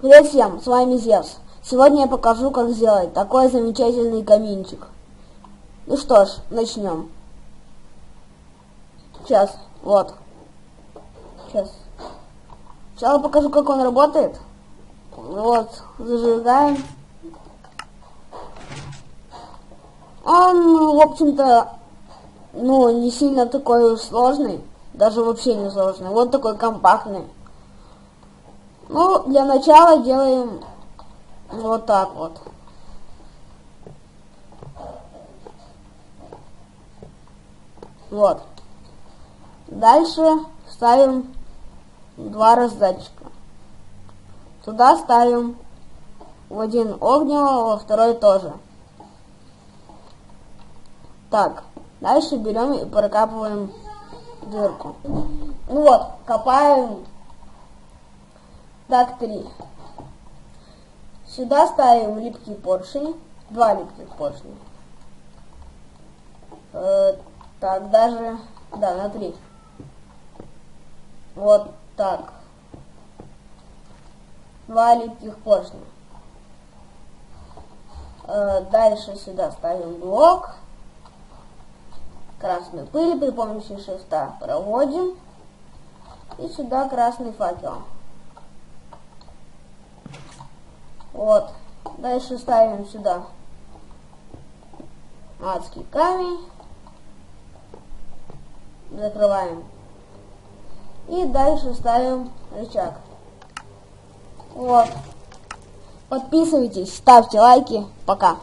Привет всем, с вами Зевс. Сегодня я покажу, как сделать такой замечательный каминчик. Ну что ж, начнем. Сейчас, вот. Сейчас. Сначала покажу, как он работает. Вот, зажигаем. Он, в общем-то, не сильно такой уж сложный. Даже вообще не сложный. Вот такой компактный. Ну, для начала делаем вот так вот. Вот. Дальше ставим два раздатчика. Туда ставим в один огневого, во второй тоже. Так, дальше берем и прокапываем дырку. Ну вот, копаем так 3. Сюда ставим липкий поршень, 2 липких поршня. Так, даже, да, на 3. Вот так. 2 липких поршня. Дальше сюда ставим блок. Красную пыль при помощи шифта проводим. И сюда красный факел. Вот. Дальше ставим сюда адский камень. Закрываем. И дальше ставим рычаг. Вот. Подписывайтесь, ставьте лайки. Пока.